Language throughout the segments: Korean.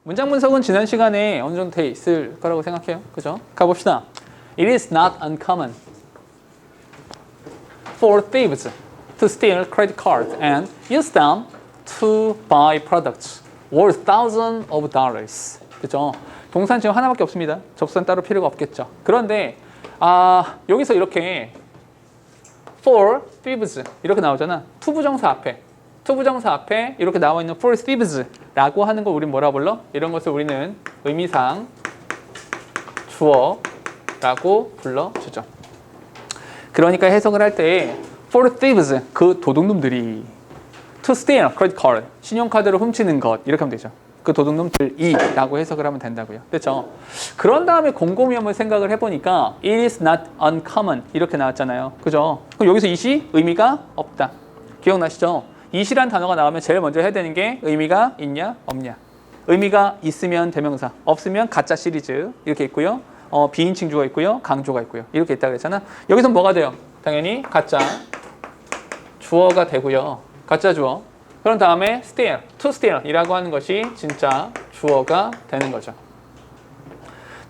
문장 분석은 지난 시간에 어느 정도 돼 있을 거라고 생각해요. 그죠? 가봅시다. It is not uncommon for thieves to steal credit cards and use them to buy products worth thousands of dollars. 그죠? 동사는 지금 하나밖에 없습니다. 접수는 따로 필요가 없겠죠. 그런데 여기서 이렇게 for thieves 이렇게 나오잖아. 투부정사 앞에 이렇게 나와 있는 for thieves라고 하는 걸 우리는 뭐라 불러? 이런 것을 우리는 의미상 주어라고 불러주죠. 그러니까 해석을 할 때 for thieves 그 도둑놈들이 to steal credit card 신용카드를 훔치는 것 이렇게 하면 되죠. 그 도둑놈들이라고 해석을 하면 된다고요. 그렇죠? 그런 다음에 곰곰이 한번 생각을 해보니까 it is not uncommon 이렇게 나왔잖아요. 그죠? 그럼 여기서 it이 의미가 없다. 기억나시죠? it이란 단어가 나오면 제일 먼저 해야 되는 게 의미가 있냐 없냐. 의미가 있으면 대명사, 없으면 가짜 시리즈 이렇게 있고요. 비인칭 주어가 있고요. 강조가 있고요. 이렇게 있다 그랬잖아. 여기서 뭐가 돼요? 당연히 가짜 주어가 되고요. 가짜 주어. 그런 다음에 steal, to steal 이라고 하는 것이 진짜 주어가 되는 거죠.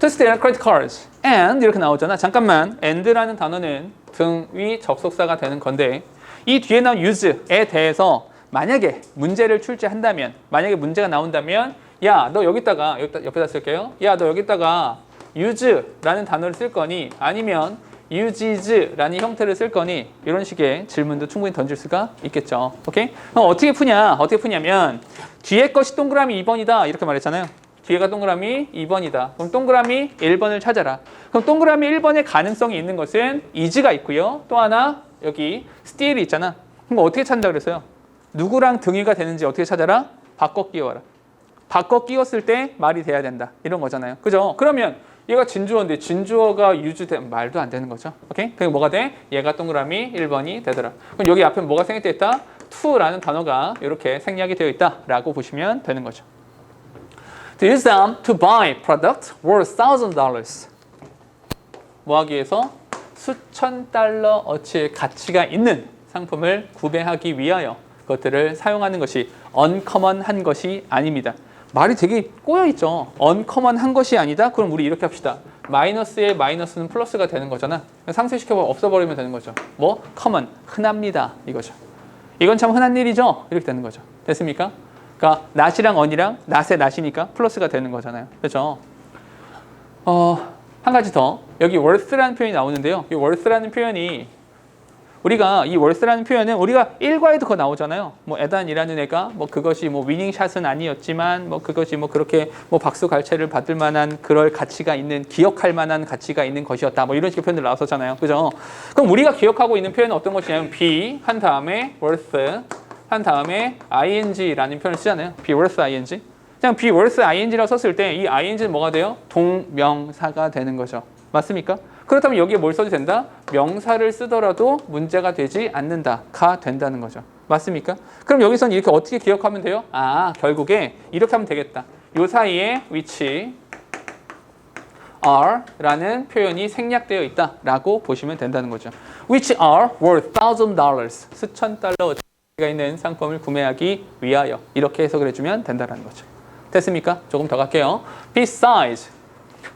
To steal credit cards and 이렇게 나오잖아. 잠깐만, and라는 단어는 등위 접속사가 되는 건데 이 뒤에 나온 use에 대해서 만약에 문제를 출제한다면, 만약에 문제가 나온다면 야, 너 여기다가 옆에다 쓸게요. 야, 너 여기다가 use라는 단어를 쓸 거니 아니면 uses 라는 형태를 쓸 거니 이런 식의 질문도 충분히 던질 수가 있겠죠. 오케이? 그럼 어떻게 푸냐면 뒤에 것이 동그라미 2번이다 이렇게 말했잖아요. 뒤에가 동그라미 2번이다. 그럼 동그라미 1번을 찾아라. 그럼 동그라미 1번의 가능성이 있는 것은 is가 있고요. 또 하나 여기 steal이 있잖아. 그럼 어떻게 찾는다 그랬어요? 누구랑 등위가 되는지 어떻게 찾아라? 바꿔 끼워라. 바꿔 끼웠을 때 말이 돼야 된다. 이런 거잖아요. 그죠? 그러면 얘가 진주어인데 진주어가 유주되면 말도 안 되는 거죠. 오케이? 그럼 뭐가 돼? 얘가 동그라미 1번이 되더라. 그럼 여기 앞에 뭐가 생략되어 있다? to라는 단어가 이렇게 생략이 되어 있다라고 보시면 되는 거죠. To use them to buy products worth $1,000. 뭐 하기 위해서? 수천 달러 어치의 가치가 있는 상품을 구매하기 위하여 그것들을 사용하는 것이 uncommon한 것이 아닙니다. 말이 되게 꼬여있죠. uncommon한 것이 아니다? 그럼 우리 이렇게 합시다. 마이너스에 마이너스는 플러스가 되는 거잖아. 상쇄시켜버리면 없어버리면 되는 거죠. 뭐? common, 흔합니다. 이거죠. 이건 참 흔한 일이죠. 이렇게 되는 거죠. 됐습니까? 그러니까 not이랑 on이랑 not의 not이니까 플러스가 되는 거잖아요. 그렇죠? 한 가지 더. 여기 worth라는 표현이 나오는데요. 이 worth라는 표현이 우리가 이 worth라는 표현은 우리가 1과에도 그거 나오잖아요. 뭐 에단이라는 애가 뭐 그것이 뭐 위닝샷은 아니었지만 뭐 그것이 뭐 그렇게 뭐 박수 갈채를 받을 만한 그럴 가치가 있는 기억할 만한 가치가 있는 것이었다. 뭐 이런 식의 표현들 나왔었잖아요. 그죠? 그럼 우리가 기억하고 있는 표현은 어떤 것이냐면 be 한 다음에 worth 한 다음에 ing라는 표현을 쓰잖아요. be worth ing. 그냥 be worth ing라고 썼을 때 이 ing는 뭐가 돼요? 동명사가 되는 거죠. 맞습니까? 그렇다면 여기에 뭘 써도 된다? 명사를 쓰더라도 문제가 되지 않는다가 된다는 거죠. 맞습니까? 그럼 여기서는 이렇게 어떻게 기억하면 돼요? 결국에 이렇게 하면 되겠다. 요 사이에 which are 라는 표현이 생략되어 있다라고 보시면 된다는 거죠. which are worth $1,000 수천 달러가 있는 상품을 구매하기 위하여 이렇게 해석을 해주면 된다는 거죠. 됐습니까? 조금 더 갈게요. Besides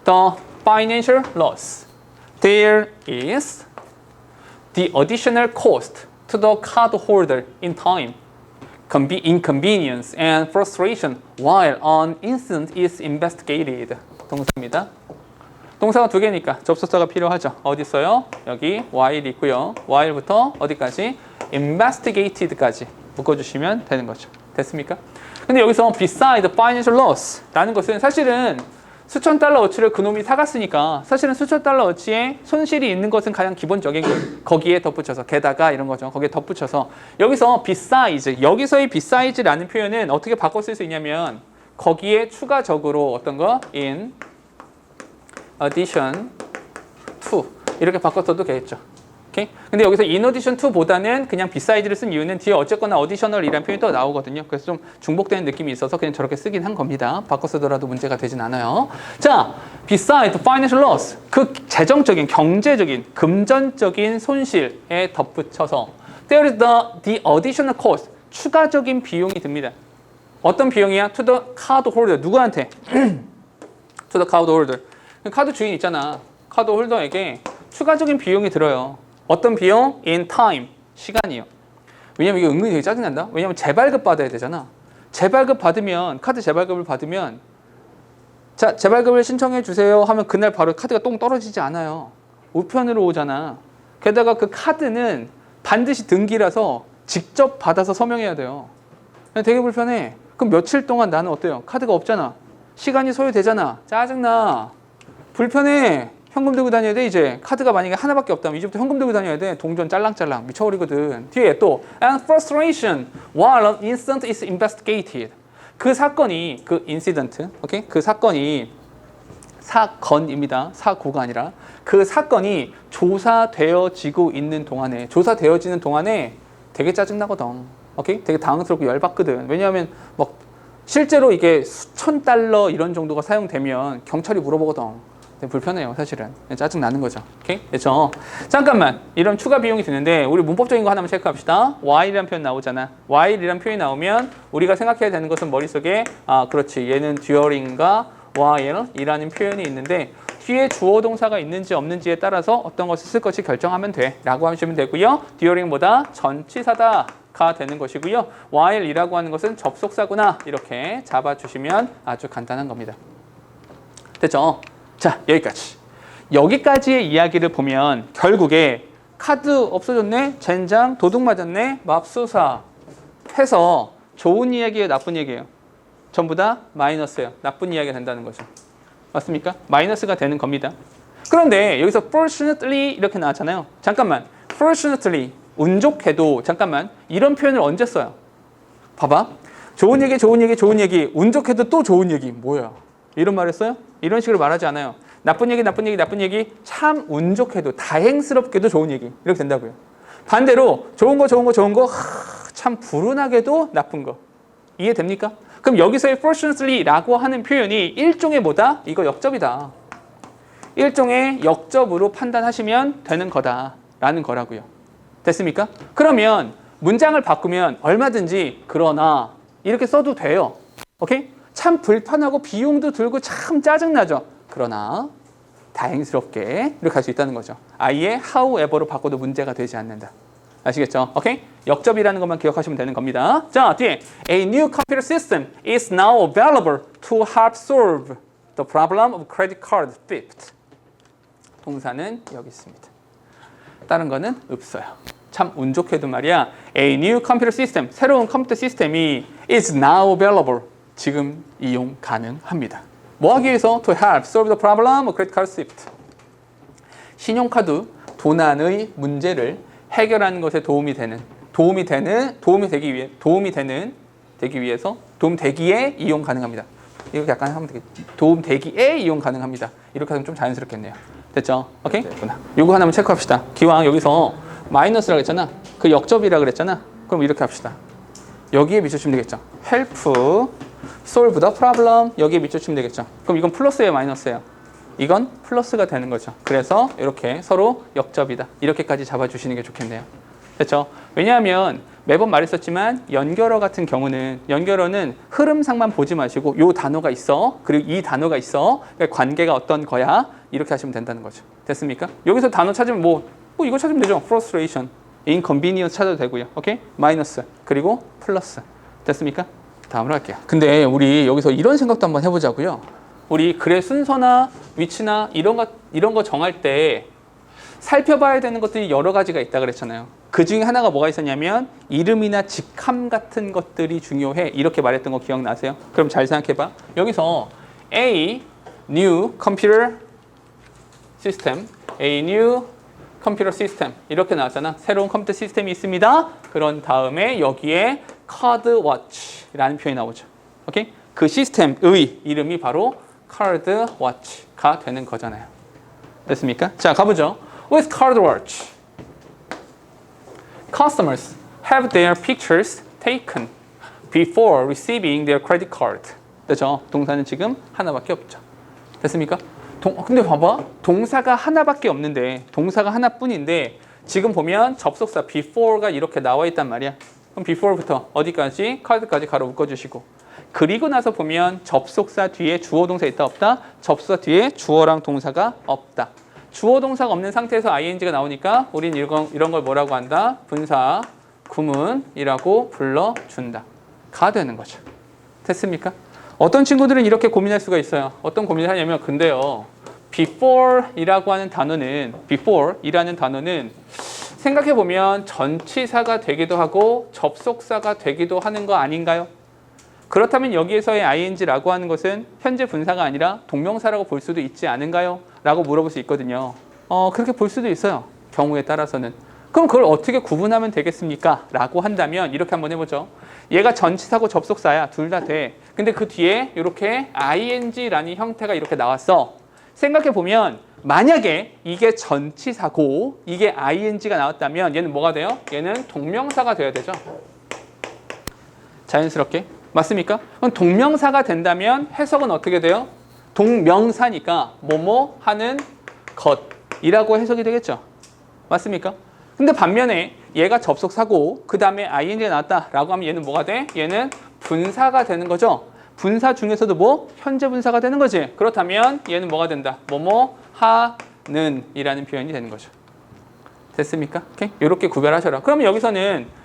the financial loss, there is the additional cost to the cardholder in time, inconvenience and frustration while an incident is investigated. 동사입니다. 동사가 두 개니까 접속사가 필요하죠. 어디 있어요? 여기 while 있고요. while부터 어디까지? investigated까지 묶어주시면 되는 거죠. 됐습니까? 근데 여기서 beside the financial loss라는 것은 사실은 수천 달러 어치를 그놈이 사갔으니까 사실은 수천 달러 어치에 손실이 있는 것은 가장 기본적인 거기에 덧붙여서 게다가 이런 거죠. 거기에 덧붙여서 여기서 besides, 여기서의 beside라는 표현은 어떻게 바꿔 쓸 수 있냐면 거기에 추가적으로 어떤 거? in addition to 이렇게 바꿔 써도 되겠죠. 오케이? 근데 여기서 in addition to 보다는 그냥 beside를 쓴 이유는 뒤에 어쨌거나 additional이라는 표현이 또 나오거든요. 그래서 좀 중복되는 느낌이 있어서 그냥 저렇게 쓰긴 한 겁니다. 바꿔 쓰더라도 문제가 되진 않아요. 자, beside financial loss, 그 재정적인, 경제적인, 금전적인 손실에 덧붙여서 there is the additional cost, 추가적인 비용이 듭니다. 어떤 비용이야? To the card holder. 누구한테? To the card holder. 카드 주인 있잖아. 카드 홀더에게 추가적인 비용이 들어요. 어떤 비용? In time. 시간이요. 왜냐면 이게 은근히 되게 짜증난다. 왜냐면 재발급 받아야 되잖아. 재발급 받으면 카드 재발급을 받으면 자 재발급을 신청해 주세요 하면 그날 바로 카드가 똥 떨어지지 않아요. 우편으로 오잖아. 게다가 그 카드는 반드시 등기라서 직접 받아서 서명해야 돼요. 되게 불편해. 그럼 며칠 동안 나는 어때요? 카드가 없잖아. 시간이 소요되잖아. 짜증나. 불편해. 현금 들고 다녀야 돼 이제. 카드가 만약에 하나밖에 없다면 이제부터 현금 들고 다녀야 돼. 동전 짤랑짤랑 미쳐버리거든. 뒤에 또 and frustration while an incident is investigated. 그 사건이 그 incident, 오케이? 그 사건이 사건입니다. 사고가 아니라 그 사건이 조사되어지고 있는 동안에 조사되어지는 동안에 되게 짜증나거든. 오케이? 되게 당황스럽고 열받거든. 왜냐하면 막 실제로 이게 수천 달러 이런 정도가 사용되면 경찰이 물어보거든. 불편해요, 사실은. 짜증 나는 거죠. 오케이? 그렇죠? 잠깐만. 이런 추가 비용이 드는데 우리 문법적인 거 하나만 체크합시다. while이라는 표현 나오잖아. while이라는 표현이 나오면 우리가 생각해야 되는 것은 머릿속에 그렇지. 얘는 during과 while이라는 표현이 있는데 뒤에 주어 동사가 있는지 없는지에 따라서 어떤 것을 쓸 것이 결정하면 돼. 라고 하시면 되고요. during보다 전치사다가 되는 것이고요. while이라고 하는 것은 접속사구나. 이렇게 잡아주시면 아주 간단한 겁니다. 됐죠? 자, 여기까지. 여기까지의 이야기를 보면 결국에 카드 없어졌네, 젠장, 도둑 맞았네, 맙소사 해서 좋은 이야기예요, 나쁜 얘기예요? 전부 다 마이너스예요. 나쁜 이야기가 된다는 거죠. 맞습니까? 마이너스가 되는 겁니다. 그런데 여기서 fortunately 이렇게 나왔잖아요. 잠깐만. fortunately, 운 좋게도 잠깐만. 이런 표현을 언제 써요? 봐봐. 좋은 얘기, 좋은 얘기, 좋은 얘기. 운 좋게도 또 좋은 얘기. 뭐야? 이런 말 했어요? 이런 식으로 말하지 않아요. 나쁜 얘기, 나쁜 얘기, 나쁜 얘기. 참 운 좋게도, 다행스럽게도 좋은 얘기. 이렇게 된다고요. 반대로 좋은 거, 좋은 거, 좋은 거. 참 불운하게도 나쁜 거. 이해됩니까? 그럼 여기서의 fortunately라고 하는 표현이 일종의 뭐다? 이거 역접이다. 일종의 역접으로 판단하시면 되는 거다라는 거라고요. 됐습니까? 그러면 문장을 바꾸면 얼마든지 그러나 이렇게 써도 돼요. 오케이? 참 불편하고 비용도 들고 참 짜증나죠. 그러나 다행스럽게 이렇게 할 수 있다는 거죠. 아예 however로 바꿔도 문제가 되지 않는다. 아시겠죠? 오케이? 역접이라는 것만 기억하시면 되는 겁니다. 자, 뒤에 A new computer system is now available to help solve the problem of credit card theft. 동사는 여기 있습니다. 다른 거는 없어요. 참 운 좋게도 말이야. A new computer system, 새로운 컴퓨터 시스템이 is now available. 지금 이용 가능합니다. 뭐 하기 위해서? To help solve the problem of credit card theft. 신용카드 도난의 문제를 해결하는 것에 도움이 되기에 이용 가능합니다. 이렇게 약간 하면 되겠죠. 도움되기에 이용 가능합니다. 이렇게 하면 좀 자연스럽겠네요. 됐죠? 오케이? 요거 하나만 체크합시다. 기왕 여기서 마이너스라고 했잖아. 그 역접이라 그랬잖아. 그럼 이렇게 합시다. 여기에 밑줄치면 되겠죠. help solve the problem. 여기에 밑줄치면 되겠죠. 그럼 이건 플러스예요, 마이너스예요? 이건 플러스가 되는 거죠. 그래서 이렇게 서로 역접이다. 이렇게까지 잡아주시는 게 좋겠네요. 됐죠? 왜냐하면 매번 말했었지만 연결어 같은 경우는 연결어는 흐름상만 보지 마시고 요 단어가 있어. 그리고 이 단어가 있어. 그러니까 관계가 어떤 거야. 이렇게 하시면 된다는 거죠. 됐습니까? 여기서 단어 찾으면 뭐 이거 찾으면 되죠. frustration, inconvenience 찾아도 되고요. 오케이? 마이너스 그리고 플러스. 됐습니까? 다음으로 할게요. 근데 우리 여기서 이런 생각도 한번 해보자고요. 우리 글의 순서나 위치나 이런 거 정할 때 살펴봐야 되는 것들이 여러 가지가 있다 그랬잖아요. 그 중에 하나가 뭐가 있었냐면 이름이나 직함 같은 것들이 중요해. 이렇게 말했던 거 기억나세요? 그럼 잘 생각해봐. 여기서 A new computer system, A new computer system 이렇게 나왔잖아. 새로운 컴퓨터 시스템이 있습니다. 그런 다음에 여기에 card watch라는 표현이 나오죠. 오케이? 그 시스템의 이름이 바로 card watch가 되는 거잖아요. 됐습니까? 자, 가보죠. With card watch, customers have their pictures taken before receiving their credit card. 됐죠? 동사는 지금 하나밖에 없죠. 됐습니까? 근데 봐봐. 동사가 하나밖에 없는데, 동사가 하나뿐인데 지금 보면 접속사 before가 이렇게 나와 있단 말이야. 그럼 before부터 어디까지? 카드까지 가로 묶어주시고 그리고 나서 보면 접속사 뒤에 주어 동사 있다 없다? 접속사 뒤에 주어랑 동사가 없다. 주어 동사가 없는 상태에서 ing가 나오니까 우린 이런 걸 뭐라고 한다? 분사 구문이라고 불러준다. 가 되는 거죠. 됐습니까? 어떤 친구들은 이렇게 고민할 수가 있어요. 어떤 고민을 하냐면 근데요. before이라고 하는 단어는 before이라는 단어는 생각해보면 전치사가 되기도 하고 접속사가 되기도 하는 거 아닌가요? 그렇다면 여기에서의 ing라고 하는 것은 현재 분사가 아니라 동명사라고 볼 수도 있지 않은가요? 라고 물어볼 수 있거든요. 그렇게 볼 수도 있어요. 경우에 따라서는. 그럼 그걸 어떻게 구분하면 되겠습니까? 라고 한다면 이렇게 한번 해보죠. 얘가 전치사고 접속사야. 둘 다 돼. 근데 그 뒤에 이렇게 ing라는 형태가 이렇게 나왔어. 생각해보면 만약에 이게 전치사고 이게 ing가 나왔다면 얘는 뭐가 돼요? 얘는 동명사가 돼야 되죠. 자연스럽게. 맞습니까? 그럼 동명사가 된다면 해석은 어떻게 돼요? 동명사니까 뭐뭐 하는 것이라고 해석이 되겠죠. 맞습니까? 근데 반면에 얘가 접속사고 그 다음에 ing가 나왔다라고 하면 얘는 뭐가 돼? 얘는 분사가 되는 거죠. 분사 중에서도 뭐? 현재 분사가 되는 거지. 그렇다면 얘는 뭐가 된다? 뭐뭐 하는 이라는 표현이 되는 거죠. 됐습니까? 오케이? 이렇게 구별하셔라. 그러면 여기서는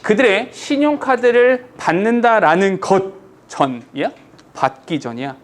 그들의 신용카드를 받는다라는 것 전이야? 받기 전이야.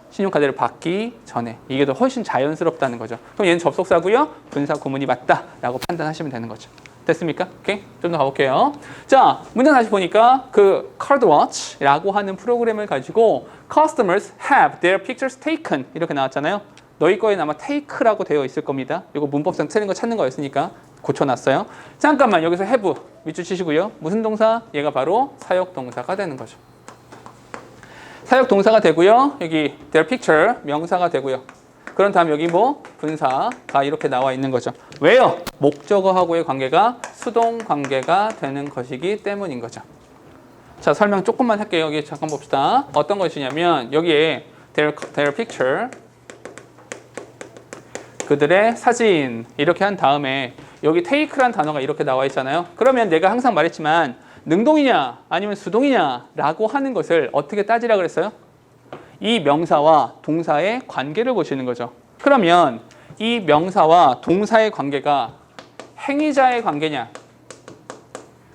신용카드를 받기 전에. 이게 더 훨씬 자연스럽다는 거죠. 그럼 얘는 접속사고요. 분사 구문이 맞다라고 판단하시면 되는 거죠. 됐습니까? 오케이? 좀 더 가볼게요. 자, 문제 다시 보니까 그 CardWatch라고 하는 프로그램을 가지고 Customers have their pictures taken 이렇게 나왔잖아요. 너희 거에는 아마 take라고 되어 있을 겁니다. 이거 문법상 틀린 거 찾는 거였으니까 고쳐놨어요. 잠깐만 여기서 have 밑줄 치시고요. 무슨 동사? 얘가 바로 사역동사가 되는 거죠. 사역동사가 되고요. 여기 their picture 명사가 되고요. 그런 다음 여기 뭐 분사가 이렇게 나와 있는 거죠. 왜요? 목적어하고의 관계가 수동 관계가 되는 것이기 때문인 거죠. 자, 설명 조금만 할게요. 여기 잠깐 봅시다. 어떤 것이냐면 여기에 their picture 그들의 사진 이렇게 한 다음에 여기 take란 단어가 이렇게 나와 있잖아요. 그러면 내가 항상 말했지만 능동이냐 아니면 수동이냐 라고 하는 것을 어떻게 따지라 그랬어요? 이 명사와 동사의 관계를 보시는 거죠. 그러면 이 명사와 동사의 관계가 행위자의 관계냐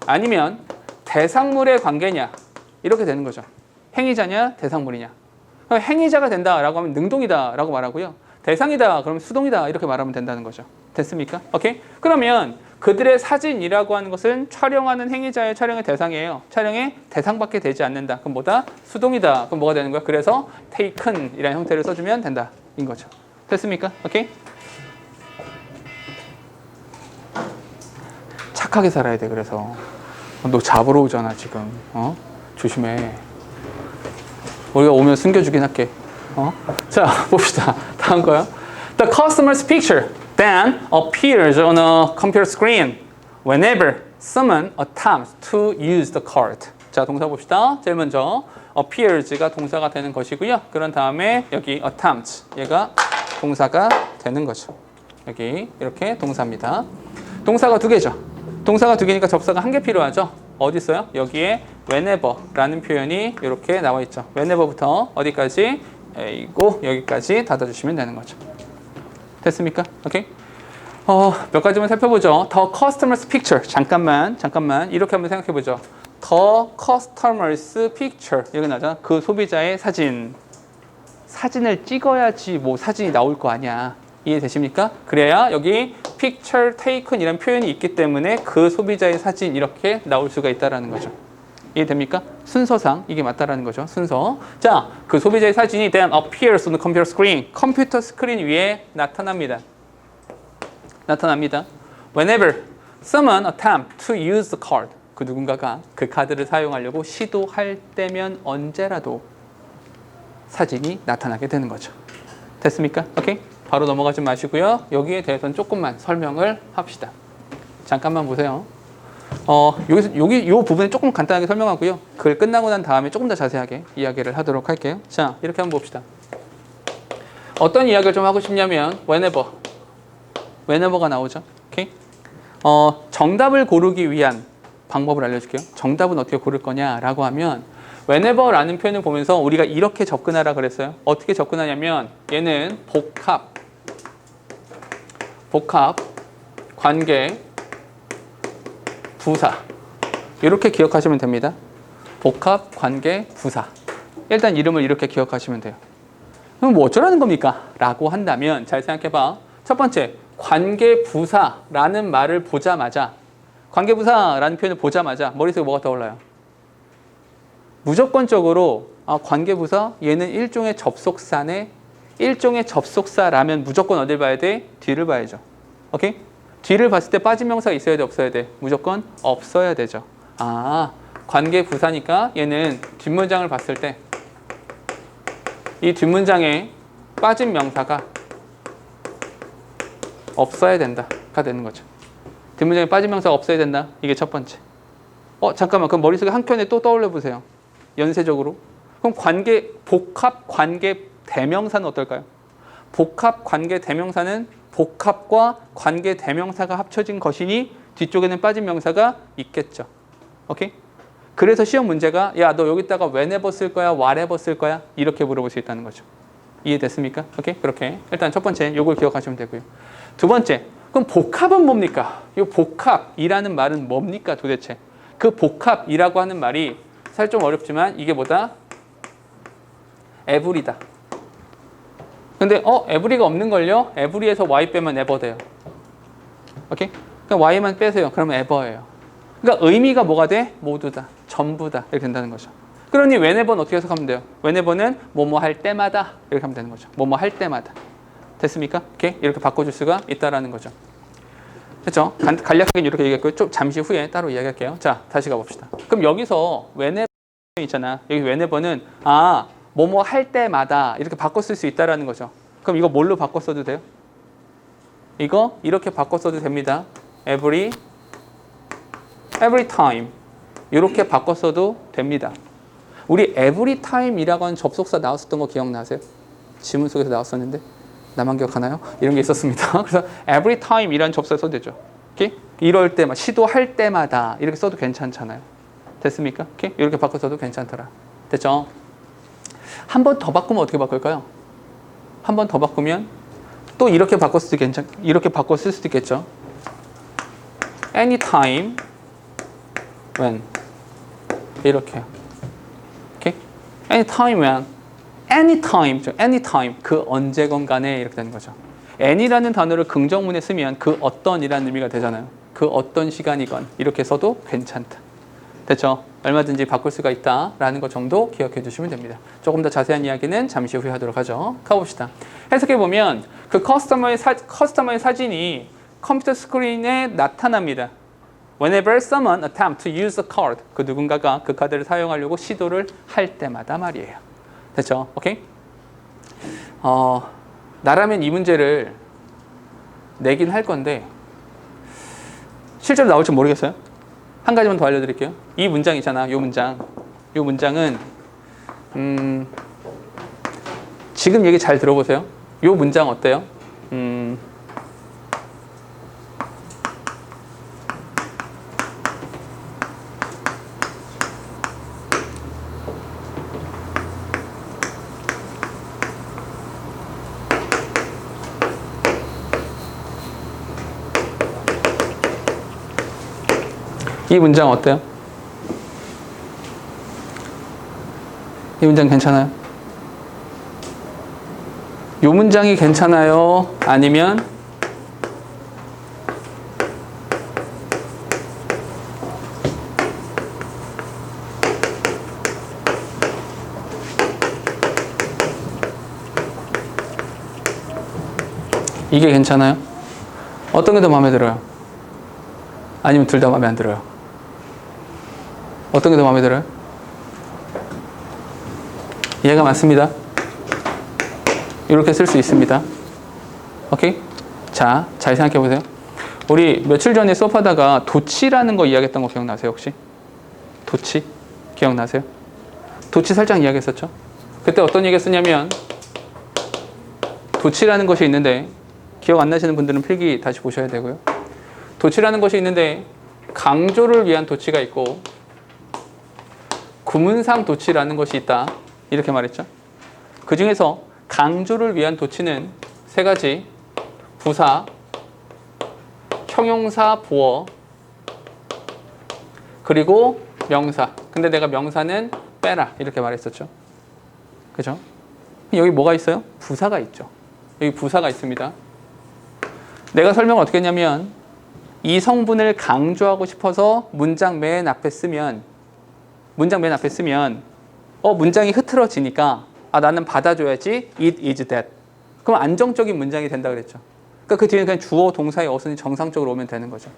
아니면 대상물의 관계냐 이렇게 되는 거죠. 행위자냐 대상물이냐. 행위자가 된다라고 하면 능동이다라고 말하고요. 대상이다 그러면 수동이다 이렇게 말하면 된다는 거죠. 됐습니까? 오케이? 그러면 그들의 사진이라고 하는 것은 촬영하는 행위자의 촬영의 대상이에요. 촬영의 대상밖에 되지 않는다. 그럼 뭐다? 수동이다. 그럼 뭐가 되는 거야? 그래서 taken 이라는 형태를 써주면 된다. 인 거죠. 됐습니까? 오케이? 착하게 살아야 돼. 그래서 너 잡으러 오잖아 지금. 조심해. 우리가 오면 숨겨주긴 할게. 자, 봅시다. 다음 거요. The customer's picture then appears on a computer screen whenever someone attempts to use the card. 자, 동사 봅시다. 제일 먼저 appears가 동사가 되는 것이고요. 그런 다음에 여기 attempt 얘가 동사가 되는 거죠. 여기 이렇게 동사입니다. 동사가 두 개죠. 동사가 두 개니까 접사가 한 개 필요하죠. 어디 있어요? 여기에 whenever라는 표현이 이렇게 나와 있죠. whenever부터 어디까지? 이고 여기까지 닫아주시면 되는 거죠. 됐습니까? 오케이? 몇 가지만 살펴보죠. The customer's picture. 잠깐만 이렇게 한번 생각해보죠. The customer's picture. 여기 나잖아. 그 소비자의 사진. 사진을 찍어야지 뭐 사진이 나올 거 아니야. 이해되십니까? 그래야 여기 picture taken 이라는 표현이 있기 때문에 그 소비자의 사진 이렇게 나올 수가 있다는 거죠. 이해됩니까? 순서상 이게 맞다라는 거죠. 순서. 자, 그 소비자의 사진이 then appears on the computer screen. 컴퓨터 스크린 위에 나타납니다. Whenever someone attempt to use the card. 그 누군가가 그 카드를 사용하려고 시도할 때면 언제라도 사진이 나타나게 되는 거죠. 됐습니까? 오케이? 바로 넘어가지 마시고요. 여기에 대해서는 조금만 설명을 합시다. 잠깐만 보세요. 여기 요 부분에 조금 간단하게 설명하고요. 글 끝나고 난 다음에 조금 더 자세하게 이야기를 하도록 할게요. 자, 이렇게 한번 봅시다. 어떤 이야기를 좀 하고 싶냐면 whenever가 나오죠. 오케이? 정답을 고르기 위한 방법을 알려줄게요. 정답은 어떻게 고를 거냐라고 하면 whenever라는 표현을 보면서 우리가 이렇게 접근하라 그랬어요. 어떻게 접근하냐면 얘는 복합, 관계, 부사 이렇게 기억하시면 됩니다. 복합, 관계, 부사. 일단 이름을 이렇게 기억하시면 돼요. 그럼 뭐 어쩌라는 겁니까? 라고 한다면 잘 생각해봐. 첫 번째, 관계부사라는 말을 보자마자 관계부사라는 표현을 보자마자 머릿속에 뭐가 떠올라요? 무조건적으로 관계부사 얘는 일종의 접속사네. 일종의 접속사라면 무조건 어딜 봐야 돼? 뒤를 봐야죠. 오케이? 뒤를 봤을 때 빠진 명사가 있어야 돼, 없어야 돼? 무조건 없어야 되죠. 관계부사니까 얘는 뒷문장을 봤을 때 이 뒷문장에 빠진 명사가 없어야 된다가 되는 거죠. 뒷문장에 빠진 명사가 없어야 된다. 이게 첫 번째. 잠깐만. 그럼 머릿속에 한 켠에 또 떠올려 보세요. 연쇄적으로. 그럼 복합 관계 대명사는 어떨까요? 복합 관계 대명사는 복합과 관계 대명사가 합쳐진 것이니 뒤쪽에는 빠진 명사가 있겠죠. 오케이? 그래서 시험 문제가 야, 너 여기다가 whenever 쓸 거야? whatever 쓸 거야? 이렇게 물어볼 수 있다는 거죠. 이해됐습니까? 오케이? 그렇게. 일단 첫 번째, 요걸 기억하시면 되고요. 두 번째, 그럼 복합은 뭡니까? 이 복합이라는 말은 뭡니까 도대체? 그 복합이라고 하는 말이 사실 좀 어렵지만 이게 뭐다? every다. 근데 every가 없는걸요? every에서 y 빼면 ever 돼요. 오케이? 그러니까 y만 빼세요. 그러면 ever예요. 그러니까 의미가 뭐가 돼? 모두다. 전부다. 이렇게 된다는 거죠. 그러니 whenever는 어떻게 해석하면 돼요? whenever는 뭐뭐 할 때마다 이렇게 하면 되는 거죠. 뭐뭐 할 때마다. 됐습니까? 이렇게 바꿔줄 수가 있다라는 거죠. 됐죠? 간략하게 이렇게 얘기했고요. 좀 잠시 후에 따로 이야기할게요. 자, 다시 가봅시다. 그럼 여기서 whenever 있잖아. 여기 whenever는 뭐뭐 할 때마다 이렇게 바꿔 쓸 수 있다라는 거죠. 그럼 이거 뭘로 바꿔 써도 돼요? 이거 이렇게 바꿔 써도 됩니다. every time 이렇게 바꿔 써도 됩니다. 우리 every time이라고 하는 접속사 나왔었던 거 기억나세요? 지문 속에서 나왔었는데 나만 기억하나요? 이런 게 있었습니다. 그래서 every time이라는 접속사 써도 되죠. 오케이? 이럴 때마다 시도할 때마다 이렇게 써도 괜찮잖아요. 됐습니까? 오케이? 이렇게 바꿔 써도 괜찮더라. 됐죠? 한 번 더 바꾸면 어떻게 바꿀까요? 한 번 더 바꾸면 또 이렇게 바꿔 쓸 수도 이렇게 바꿔 쓸 수도 있겠죠. anytime when 이렇게요. 오케이? anytime when anytime 그 언제건 간에 이렇게 되는 거죠. any라는 단어를 긍정문에 쓰면 그 어떤이라는 의미가 되잖아요. 그 어떤 시간이건 이렇게 써도 괜찮다. 됐죠? 얼마든지 바꿀 수가 있다라는 것 정도 기억해 주시면 됩니다. 조금 더 자세한 이야기는 잠시 후에 하도록 하죠. 가봅시다. 해석해 보면 그 커스터머의 사진이 컴퓨터 스크린에 나타납니다. Whenever someone attempt to use a card, 그 누군가가 그 카드를 사용하려고 시도를 할 때마다 말이에요. 됐죠? 오케이? 나라면 이 문제를 내긴 할 건데 실제로 나올지 모르겠어요. 한 가지만 더 알려드릴게요. 이 문장 있잖아. 요 문장. 요 문장은 지금 얘기 잘 들어보세요. 요 문장 어때요? 이 문장 어때요? 이 문장 괜찮아요? 이 문장이 괜찮아요? 아니면 이게 괜찮아요? 어떤 게 더 마음에 들어요? 아니면 둘 다 마음에 안 들어요? 어떤 게 더 마음에 들어요? 이해가 맞습니다. 이렇게 쓸 수 있습니다. 오케이? 자, 잘 생각해 보세요. 우리 며칠 전에 수업하다가 도치라는 거 이야기했던 거 기억나세요, 혹시? 도치? 기억나세요? 도치 살짝 이야기했었죠? 그때 어떤 얘기 했었냐면 도치라는 것이 있는데 기억 안 나시는 분들은 필기 다시 보셔야 되고요. 도치라는 것이 있는데 강조를 위한 도치가 있고 구문상 도치라는 것이 있다. 이렇게 말했죠. 그 중에서 강조를 위한 도치는 세 가지. 부사, 형용사, 보어, 그리고 명사. 근데 내가 명사는 빼라. 이렇게 말했었죠. 그죠? 여기 뭐가 있어요? 부사가 있죠. 여기 부사가 있습니다. 내가 설명을 어떻게 했냐면 이 성분을 강조하고 싶어서 문장 맨 앞에 쓰면 문장이 흐트러지니까 나는 받아줘야지 it is that. 그럼 안정적인 문장이 된다 그랬죠. 그러니까 그 뒤에는 그냥 주어 동사의 어순이 정상적으로 오면 되는 거죠.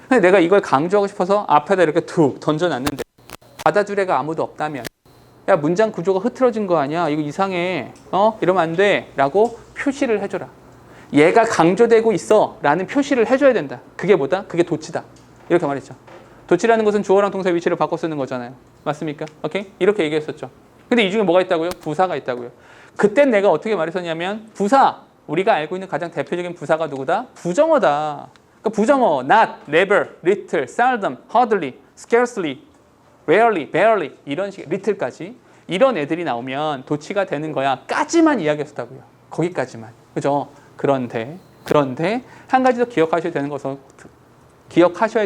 근데 내가 이걸 강조하고 싶어서 앞에다 이렇게 툭 던져놨는데 받아줄 애가 아무도 없다면 야 문장 구조가 흐트러진 거 아니야? 이거 이상해. 이러면 안 돼. 라고 표시를 해줘라. 얘가 강조되고 있어 라는 표시를 해줘야 된다. 그게 뭐다? 그게 도치다. 이렇게 말했죠. 도치라는 것은 주어랑 동사 위치를 바꿔 쓰는 거잖아요. 맞습니까? 오케이? 이렇게 얘기했었죠. 근데 이 중에 뭐가 있다고요? 부사가 있다고요. 그땐 내가 어떻게 말했었냐면 부사, 우리가 알고 있는 가장 대표적인 부사가 누구다? 부정어다. 그러니까 부정어, not, never, little, seldom, hardly, scarcely, rarely, barely 이런 식의 little까지 이런 애들이 나오면 도치가 되는 거야. 까지만 이야기했었다고요. 거기까지만. 그죠? 그런데 한 가지 더 기억하셔야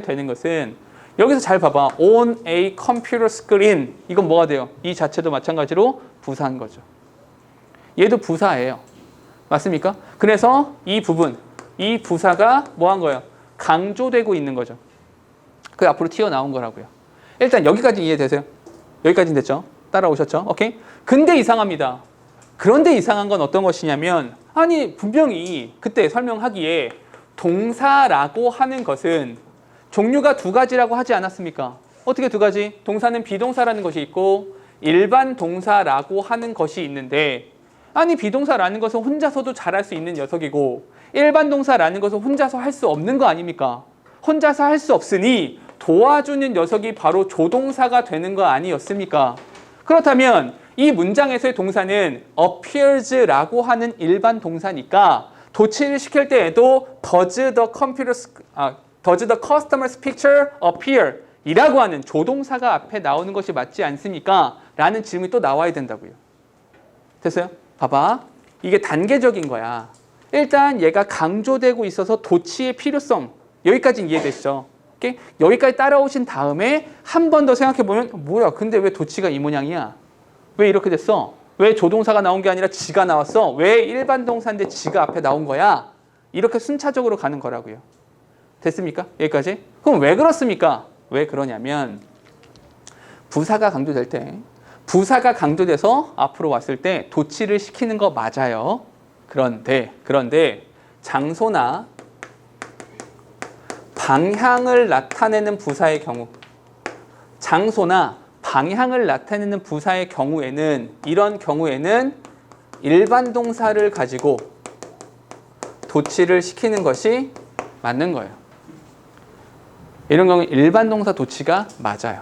되는 것은 여기서 잘 봐봐. on a computer screen. 이건 뭐가 돼요? 이 자체도 마찬가지로 부사인 거죠. 얘도 부사예요. 맞습니까? 그래서 이 부분, 이 부사가 뭐 한 거예요? 강조되고 있는 거죠. 그 앞으로 튀어나온 거라고요. 일단 여기까지 이해되세요? 여기까지는 됐죠? 따라오셨죠? 오케이? 근데 이상합니다. 그런데 이상한 건 어떤 것이냐면 아니 분명히 그때 설명하기에 동사라고 하는 것은 종류가 두 가지라고 하지 않았습니까? 어떻게 두 가지? 동사는 비동사라는 것이 있고 일반 동사라고 하는 것이 있는데 아니 비동사라는 것은 혼자서도 잘할 수 있는 녀석이고 일반 동사라는 것은 혼자서 할 수 없는 거 아닙니까? 혼자서 할 수 없으니 도와주는 녀석이 바로 조동사가 되는 거 아니었습니까? 그렇다면 이 문장에서의 동사는 appears라고 하는 일반 동사니까 도치를 시킬 때에도 does the customer's picture appear 이라고 하는 조동사가 앞에 나오는 것이 맞지 않습니까? 라는 질문이 또 나와야 된다고요. 됐어요? 봐봐. 이게 단계적인 거야. 일단 얘가 강조되고 있어서 도치의 필요성 여기까지는 이해되시죠? 오케이? 여기까지 따라오신 다음에 한 번 더 생각해보면 뭐야 근데 왜 도치가 이 모양이야? 왜 이렇게 됐어? 왜 조동사가 나온 게 아니라 지가 나왔어? 왜 일반 동사인데 지가 앞에 나온 거야? 이렇게 순차적으로 가는 거라고요. 됐습니까? 여기까지? 그럼 왜 그렇습니까? 왜 그러냐면 부사가 강조돼서 앞으로 왔을 때 도치를 시키는 거 맞아요. 그런데 장소나 방향을 나타내는 부사의 경우에는 이런 경우에는 일반 동사를 가지고 도치를 시키는 것이 맞는 거예요. 이런 경우에 일반 동사 도치가 맞아요.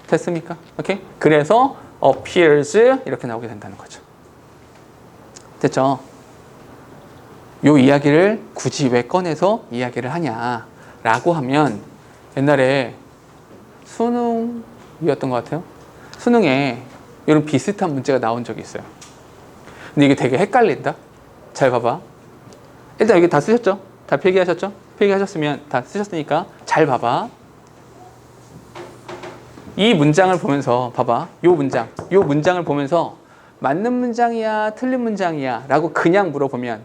됐습니까? 오케이? 그래서 appears 이렇게 나오게 된다는 거죠. 됐죠? 요 이야기를 굳이 왜 꺼내서 이야기를 하냐라고 하면 옛날에 수능이었던 것 같아요. 수능에 이런 비슷한 문제가 나온 적이 있어요. 근데 이게 되게 헷갈린다. 잘 봐봐. 일단 여기 다 쓰셨죠? 다 필기하셨죠? 필기하셨으면 다 쓰셨으니까 잘 봐봐. 이 문장을 보면서 봐봐. 요 문장을 보면서 맞는 문장이야, 틀린 문장이야 라고 그냥 물어보면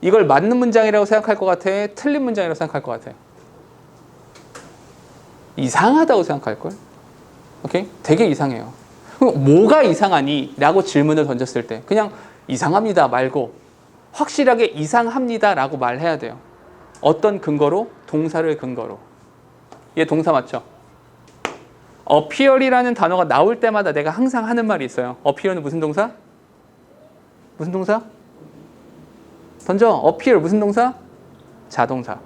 이걸 맞는 문장이라고 생각할 것 같아? 틀린 문장이라고 생각할 것 같아? 이상하다고 생각할걸? 오케이? 되게 이상해요. 그럼 뭐가 이상하니? 라고 질문을 던졌을 때 그냥 이상합니다 말고 확실하게 이상합니다 라고 말해야 돼요. 어떤 근거로? 동사를 근거로. 얘 동사 맞죠? appear이라는 단어가 나올 때마다 내가 항상 하는 말이 있어요. appear는 무슨 동사? 무슨 동사? 던져. appear 무슨 동사? 자동사.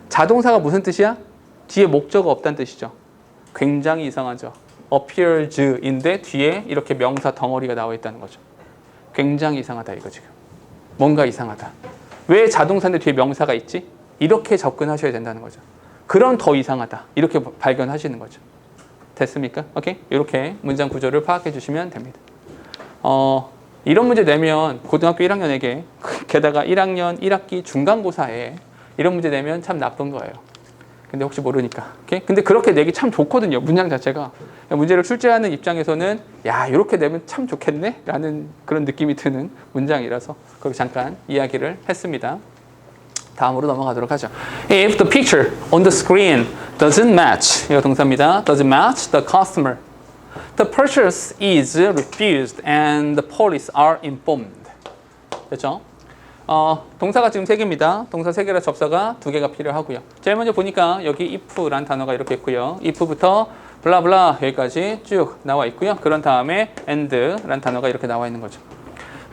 자동사가 무슨 뜻이야? 뒤에 목적어 없다는 뜻이죠. 굉장히 이상하죠. appears인데 뒤에 이렇게 명사 덩어리가 나와 있다는 거죠. 굉장히 이상하다 이거 지금. 뭔가 이상하다. 왜 자동사인데 뒤에 명사가 있지? 이렇게 접근하셔야 된다는 거죠. 그럼 더 이상하다. 이렇게 발견하시는 거죠. 됐습니까? 오케이? 이렇게 문장 구조를 파악해 주시면 됩니다. 이런 문제 내면 고등학교 1학년에게 게다가 1학년 1학기 중간고사에 이런 문제 내면 참 나쁜 거예요. 근데 혹시 모르니까. 오케이? 근데 그렇게 내기 참 좋거든요. 문장 자체가. 문제를 출제하는 입장에서는 야, 이렇게 내면 참 좋겠네? 라는 그런 느낌이 드는 문장이라서 그렇게 잠깐 이야기를 했습니다. 다음으로 넘어가도록 하죠. If the picture on the screen doesn't match, 이거 동사입니다. Doesn't match the customer. The purchase is refused and the police are informed. 됐죠? 동사가 지금 3개입니다. 동사 3개라 접사가 2개가 필요하고요. 제일 먼저 보니까 여기 if라는 단어가 이렇게 있고요. if부터 블라블라 여기까지 쭉 나와 있고요. 그런 다음에 and라는 단어가 이렇게 나와 있는 거죠.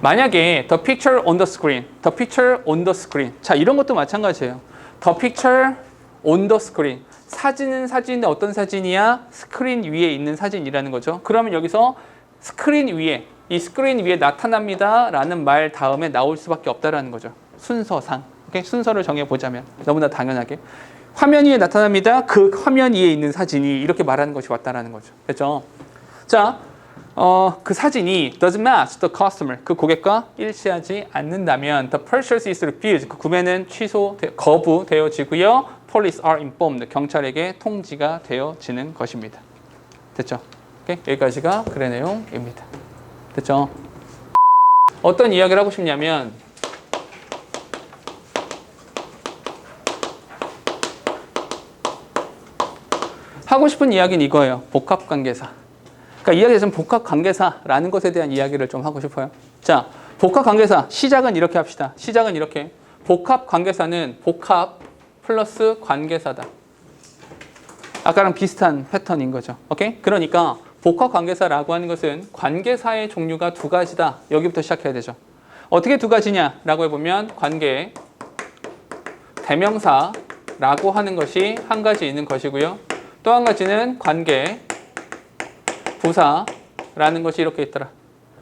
만약에 the picture on the screen, the picture on the screen. 자, 이런 것도 마찬가지예요. the picture on the screen. 사진은 사진인데 어떤 사진이야? 스크린 위에 있는 사진이라는 거죠. 그러면 여기서 스크린 위에, 이 스크린 위에 나타납니다 라는 말 다음에 나올 수밖에 없다라는 거죠. 순서상. 오케이? 순서를 정해보자면 너무나 당연하게 화면 위에 나타납니다. 그 화면 위에 있는 사진이 이렇게 말하는 것이 왔다라는 거죠. 됐죠? 자, 그 사진이 doesn't match the customer, 그 고객과 일치하지 않는다면 the purchase is refused, 그 구매는 거부되어지고요. police are informed, 경찰에게 통지가 되어지는 것입니다. 됐죠? 오케이? 여기까지가 글의 내용입니다. 됐죠? 어떤 이야기를 하고 싶냐면 하고 싶은 이야기는 이거예요. 복합관계사. 그러니까 이야기에서는 복합관계사라는 것에 대한 이야기를 좀 하고 싶어요. 자, 복합관계사 시작은 이렇게 합시다. 시작은 이렇게. 복합관계사는 복합 플러스 관계사다. 아까랑 비슷한 패턴인 거죠. 오케이? 그러니까 복합관계사라고 하는 것은 관계사의 종류가 2가지다. 여기부터 시작해야 되죠. 어떻게 2가지냐라고 해보면 관계 대명사라고 하는 것이 한 가지 있는 것이고요. 또 한 가지는 관계 부사라는 것이 이렇게 있더라.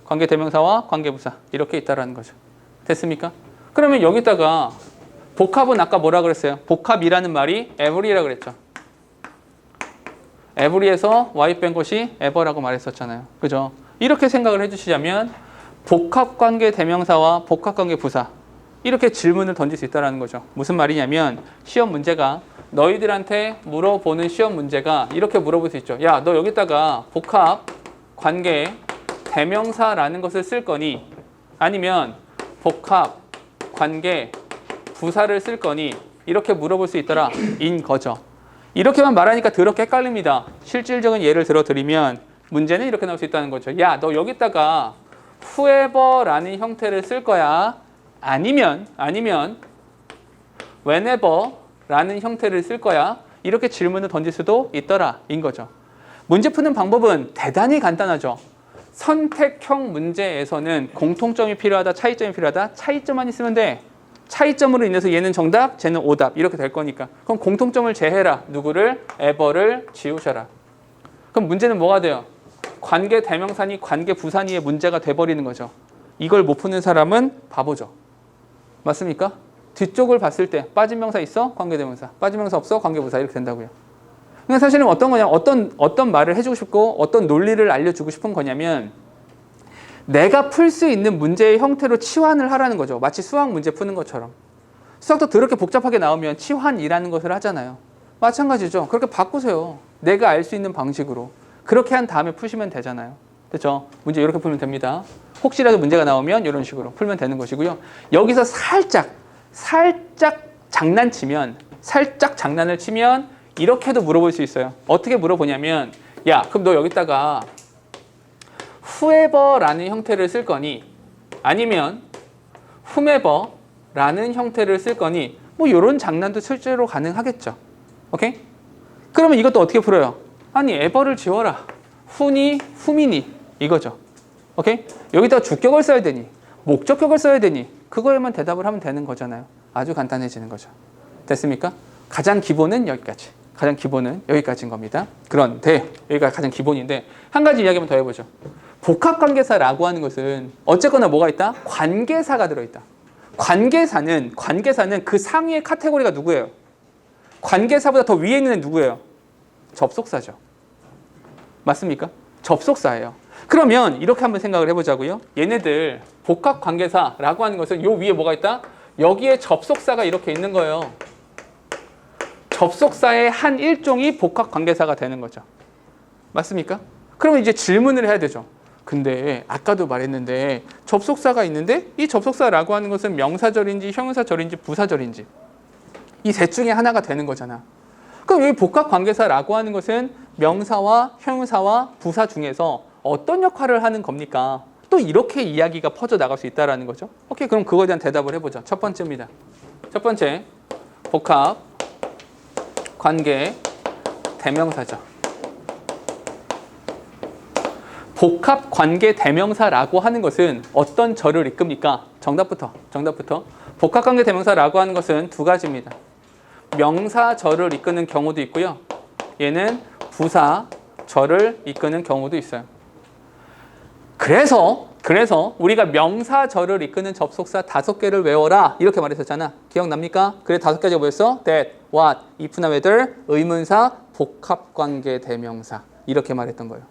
관계 대명사와 관계 부사 이렇게 있다라는 거죠. 됐습니까? 그러면 여기다가 복합은 아까 뭐라 그랬어요? 복합이라는 말이 every라고 그랬죠. every에서 y 뺀 것이 ever라고 말했었잖아요. 그죠? 이렇게 생각을 해주시자면 복합관계 대명사와 복합관계 부사 이렇게 질문을 던질 수 있다는 거죠. 무슨 말이냐면 시험 문제가 너희들한테 물어보는 시험 문제가 이렇게 물어볼 수 있죠. 야, 너 여기다가 복합 관계 대명사라는 것을 쓸 거니 아니면 복합 관계 부사를 쓸 거니 이렇게 물어볼 수 있더라 인 거죠. 이렇게만 말하니까 더럽게 헷갈립니다. 실질적인 예를 들어드리면 문제는 이렇게 나올 수 있다는 거죠. 야, 너 여기다가 whoever라는 형태를 쓸 거야 아니면 whenever 라는 형태를 쓸 거야. 이렇게 질문을 던질 수도 있더라 인 거죠. 문제 푸는 방법은 대단히 간단하죠. 선택형 문제에서는 공통점이 필요하다, 차이점이 필요하다. 차이점만 있으면 돼. 차이점으로 인해서 얘는 정답, 쟤는 오답 이렇게 될 거니까. 그럼 공통점을 제해라. 누구를? ever를 지우셔라. 그럼 문제는 뭐가 돼요? 관계 대명사니 관계 부사니의 문제가 돼버리는 거죠. 이걸 못 푸는 사람은 바보죠. 맞습니까? 뒤쪽을 봤을 때 빠진 명사 있어? 관계대명사. 빠진 명사 없어? 관계부사. 이렇게 된다고요. 그러니까 사실은 어떤 거냐? 어떤 말을 해주고 싶고 어떤 논리를 알려주고 싶은 거냐면 내가 풀 수 있는 문제의 형태로 치환을 하라는 거죠. 마치 수학 문제 푸는 것처럼. 수학도 더럽게 복잡하게 나오면 치환이라는 것을 하잖아요. 마찬가지죠. 그렇게 바꾸세요. 내가 알 수 있는 방식으로. 그렇게 한 다음에 푸시면 되잖아요. 됐죠? 문제 이렇게 풀면 됩니다. 혹시라도 문제가 나오면 이런 식으로 풀면 되는 것이고요. 여기서 살짝 장난을 치면 이렇게도 물어볼 수 있어요. 어떻게 물어보냐면 야, 그럼 너 여기다가 whoever라는 형태를 쓸 거니 아니면 whomever라는 형태를 쓸 거니 뭐 이런 장난도 실제로 가능하겠죠. 오케이? 그러면 이것도 어떻게 풀어요? 아니 ever를 지워라. who니 whom이니 이거죠. 오케이? 여기다가 주격을 써야 되니 목적격을 써야 되니 그거에만 대답을 하면 되는 거잖아요. 아주 간단해지는 거죠. 됐습니까? 가장 기본은 여기까지. 가장 기본은 여기까지인 겁니다. 그런데 여기가 가장 기본인데 한 가지 이야기만 더 해보죠. 복합관계사라고 하는 것은 어쨌거나 뭐가 있다? 관계사가 들어있다. 관계사는 그 상위의 카테고리가 누구예요? 관계사보다 더 위에 있는 애 누구예요? 접속사죠. 맞습니까? 접속사예요. 그러면 이렇게 한번 생각을 해보자고요. 얘네들 복합관계사라고 하는 것은 요 위에 뭐가 있다? 여기에 접속사가 이렇게 있는 거예요. 접속사의 한 일종이 복합관계사가 되는 거죠. 맞습니까? 그러면 이제 질문을 해야 되죠. 근데 아까도 말했는데 접속사가 있는데 이 접속사라고 하는 것은 명사절인지 형용사절인지 부사절인지 이 셋 중에 하나가 되는 거잖아. 그럼 이 복합관계사라고 하는 것은 명사와 형용사와 부사 중에서 어떤 역할을 하는 겁니까? 또 이렇게 이야기가 퍼져나갈 수 있다는 거죠. 오케이, 그럼 그거에 대한 대답을 해보자. 첫 번째입니다. 첫 번째, 복합 관계 대명사죠. 복합 관계 대명사라고 하는 것은 어떤 절을 이끕니까? 정답부터. 복합 관계 대명사라고 하는 것은 두 가지입니다. 명사절을 이끄는 경우도 있고요. 얘는 부사절을 이끄는 경우도 있어요. 그래서 우리가 명사절을 이끄는 접속사 5개를 외워라 이렇게 말했었잖아. 기억납니까? 그래 5가지가 뭐였어? that, what, if나 whether, 의문사, 복합관계 대명사 이렇게 말했던 거예요.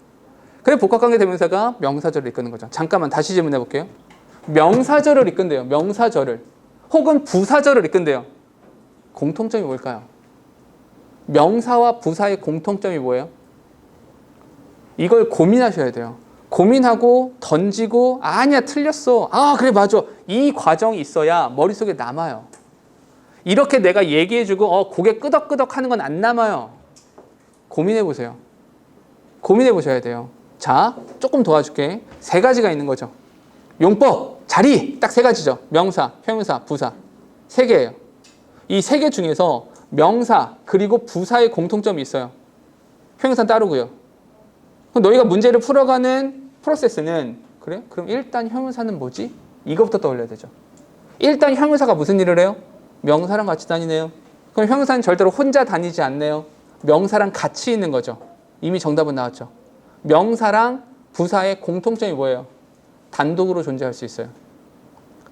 그래 복합관계 대명사가 명사절을 이끄는 거죠. 잠깐만 다시 질문해 볼게요. 명사절을 이끈대요. 명사절을. 혹은 부사절을 이끈대요. 공통점이 뭘까요? 명사와 부사의 공통점이 뭐예요? 이걸 고민하셔야 돼요. 고민하고 던지고 아니야 틀렸어. 아 그래 맞아. 이 과정이 있어야 머릿속에 남아요. 이렇게 내가 얘기해주고 고개 끄덕끄덕 하는 건 안 남아요. 고민해보세요. 고민해보셔야 돼요. 자 조금 도와줄게. 3가지가 있는 거죠. 용법, 자리 딱 3가지죠. 명사, 형용사, 부사 3개예요. 이 3개 중에서 명사 그리고 부사의 공통점이 있어요. 형용사는 따르고요. 그럼 너희가 문제를 풀어가는 프로세스는 그래? 그럼 일단 형용사는 뭐지? 이거부터 떠올려야 되죠. 일단 형용사가 무슨 일을 해요? 명사랑 같이 다니네요. 그럼 형용사는 절대로 혼자 다니지 않네요. 명사랑 같이 있는 거죠. 이미 정답은 나왔죠. 명사랑 부사의 공통점이 뭐예요? 단독으로 존재할 수 있어요.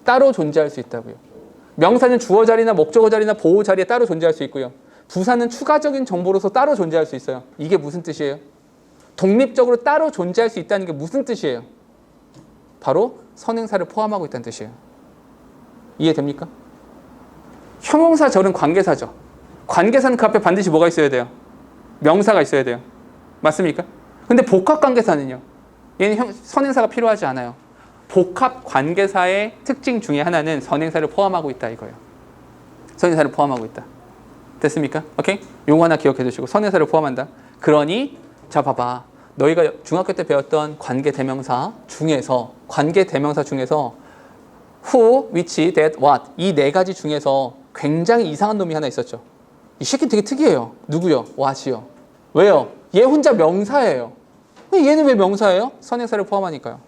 따로 존재할 수 있다고요. 명사는 주어 자리나 목적어 자리나 보호 자리에 따로 존재할 수 있고요. 부사는 추가적인 정보로서 따로 존재할 수 있어요. 이게 무슨 뜻이에요? 독립적으로 따로 존재할 수 있다는 게 무슨 뜻이에요? 바로 선행사를 포함하고 있다는 뜻이에요. 이해됩니까? 형용사절은 관계사죠. 관계사는 그 앞에 반드시 뭐가 있어야 돼요? 명사가 있어야 돼요. 맞습니까? 근데 복합관계사는요. 얘는 선행사가 필요하지 않아요. 복합관계사의 특징 중에 하나는 선행사를 포함하고 있다 이거예요. 선행사를 포함하고 있다. 됐습니까? 오케이? 요거 하나 기억해 두시고 선행사를 포함한다. 그러니 자 봐봐. 너희가 중학교 때 배웠던 관계대명사 중에서 who, which, that, what 이 4가지 중에서 굉장히 이상한 놈이 하나 있었죠. 이 새끼 되게 특이해요. 누구요? what이요. 왜요? 얘 혼자 명사예요. 얘는 왜 명사예요? 선행사를 포함하니까요.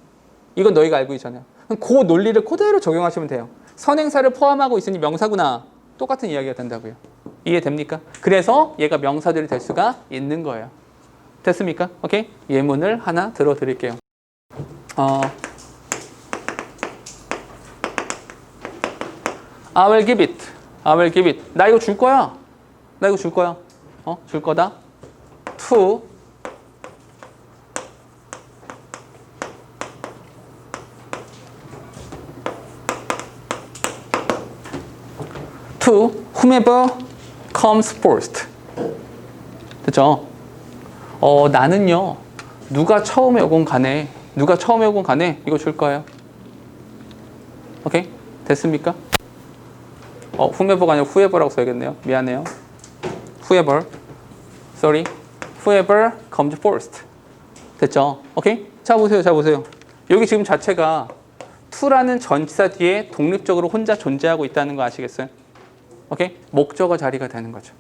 이건 너희가 알고 있잖아요. 그 논리를 그대로 적용하시면 돼요. 선행사를 포함하고 있으니 명사구나. 똑같은 이야기가 된다고요. 이해됩니까? 그래서 얘가 명사들이 될 수가 있는 거예요. 됐습니까? 오케이? 예문을 하나 들어드릴게요. I will give it. I will give it. 나 이거 줄 거야. 줄 거다. to whomever comes first. 됐죠? 나는요. 누가 처음에 오건 간에 이거 줄 거예요. 오케이? 됐습니까? whomever가 아니라 whoever라고 써야겠네요. 미안해요. whoever. Sorry. Whoever comes first. 됐죠? 오케이? 자 보세요. 여기 지금 자체가 to라는 전치사 뒤에 독립적으로 혼자 존재하고 있다는 거 아시겠어요? 오케이? 목적어 자리가 되는 거죠.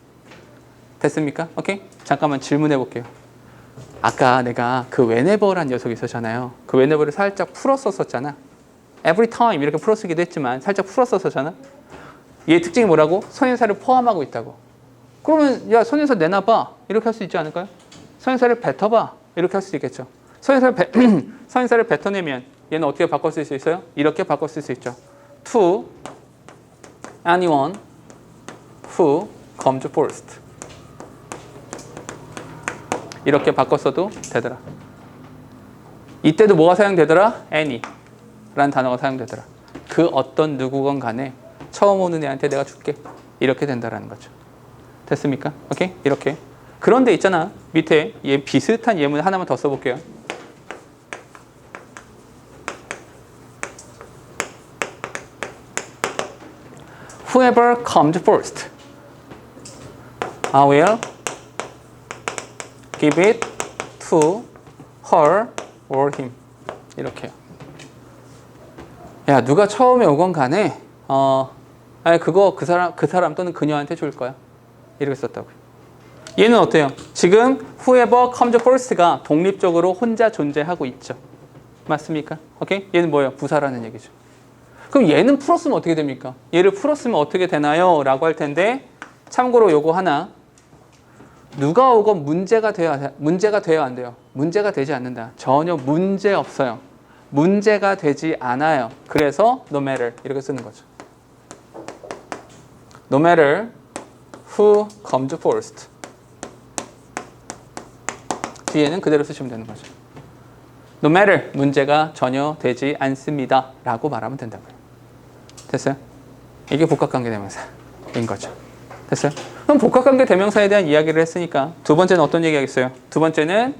됐습니까? 오케이? 잠깐만 질문해 볼게요. 아까 내가 그 whenever란 녀석이 있었잖아요. 그 whenever를 살짝 풀었었잖아. every time 이렇게 풀어쓰기도 했지만 살짝 풀었었잖아. 얘 특징이 뭐라고? 선행사를 포함하고 있다고. 그러면 야 선행사 내놔봐 이렇게 할 수 있지 않을까요? 선행사를 뱉어봐 이렇게 할 수 있겠죠. 선행사를 뱉어내면 얘는 어떻게 바꿔 쓸 수 있어요? 이렇게 바꿔 쓸 수 있죠. to anyone who comes first. 이렇게 바꿨어도 되더라. 이때도 뭐가 사용되더라? any 라는 단어가 사용되더라. 그 어떤 누구건 간에 처음 오는 애한테 내가 줄게. 이렇게 된다라는 거죠. 됐습니까? 오케이? 이렇게. 그런데 있잖아. 밑에 얘 비슷한 예문 하나만 더 써볼게요. Whoever comes first, I will give it to her or him. 이렇게요. 야, 누가 처음에 오건 간에 아니 그거 그 사람 또는 그녀한테 줄 거야. 이렇게 썼다고요. 얘는 어때요? 지금 whoever comes first가 독립적으로 혼자 존재하고 있죠. 맞습니까? 오케이? 얘는 뭐예요? 부사라는 얘기죠. 그럼 얘는 풀었으면 어떻게 됩니까? 얘를 풀었으면 어떻게 되나요? 라고 할 텐데 참고로 요거 하나 누가 오건 문제가 돼야 안 돼요. 문제가 되지 않는다. 전혀 문제 없어요. 문제가 되지 않아요. 그래서 no matter 이렇게 쓰는 거죠. No matter who comes first. 뒤에는 그대로 쓰시면 되는 거죠. No matter 문제가 전혀 되지 않습니다. 라고 말하면 된다고요. 됐어요? 이게 복합관계 대명사인 거죠. 됐어요? 그럼 복합관계 대명사에 대한 이야기를 했으니까 두 번째는 어떤 얘기 하겠어요? 두 번째는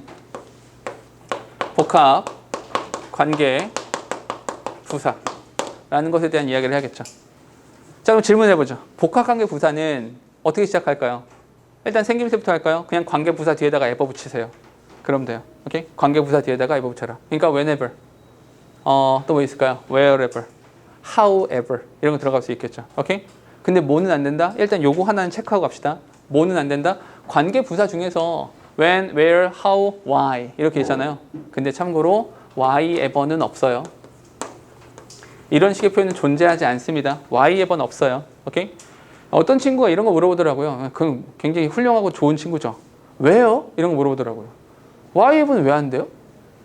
복합관계 부사라는 것에 대한 이야기를 해야겠죠. 자, 그럼 질문해 보죠. 복합관계 부사는 어떻게 시작할까요? 일단 생김새부터 할까요? 그냥 관계 부사 뒤에다가 에버 붙이세요. 그럼 돼요. 오케이? 관계 부사 뒤에다가 에버 붙여라. 그러니까 whenever. 또 뭐 있을까요? wherever. however. 이런 거 들어갈 수 있겠죠. 오케이? 근데 뭐는 안 된다? 일단 요거 하나는 체크하고 갑시다. 뭐는 안 된다? 관계 부사 중에서 when, where, how, why 이렇게 있잖아요. 근데 참고로 why-ever는 없어요. 이런 식의 표현은 존재하지 않습니다. why-ever는 없어요. 오케이? 어떤 친구가 이런 거 물어보더라고요. 그건 굉장히 훌륭하고 좋은 친구죠. 왜요? 이런 거 물어보더라고요. why-ever는 왜 안 돼요?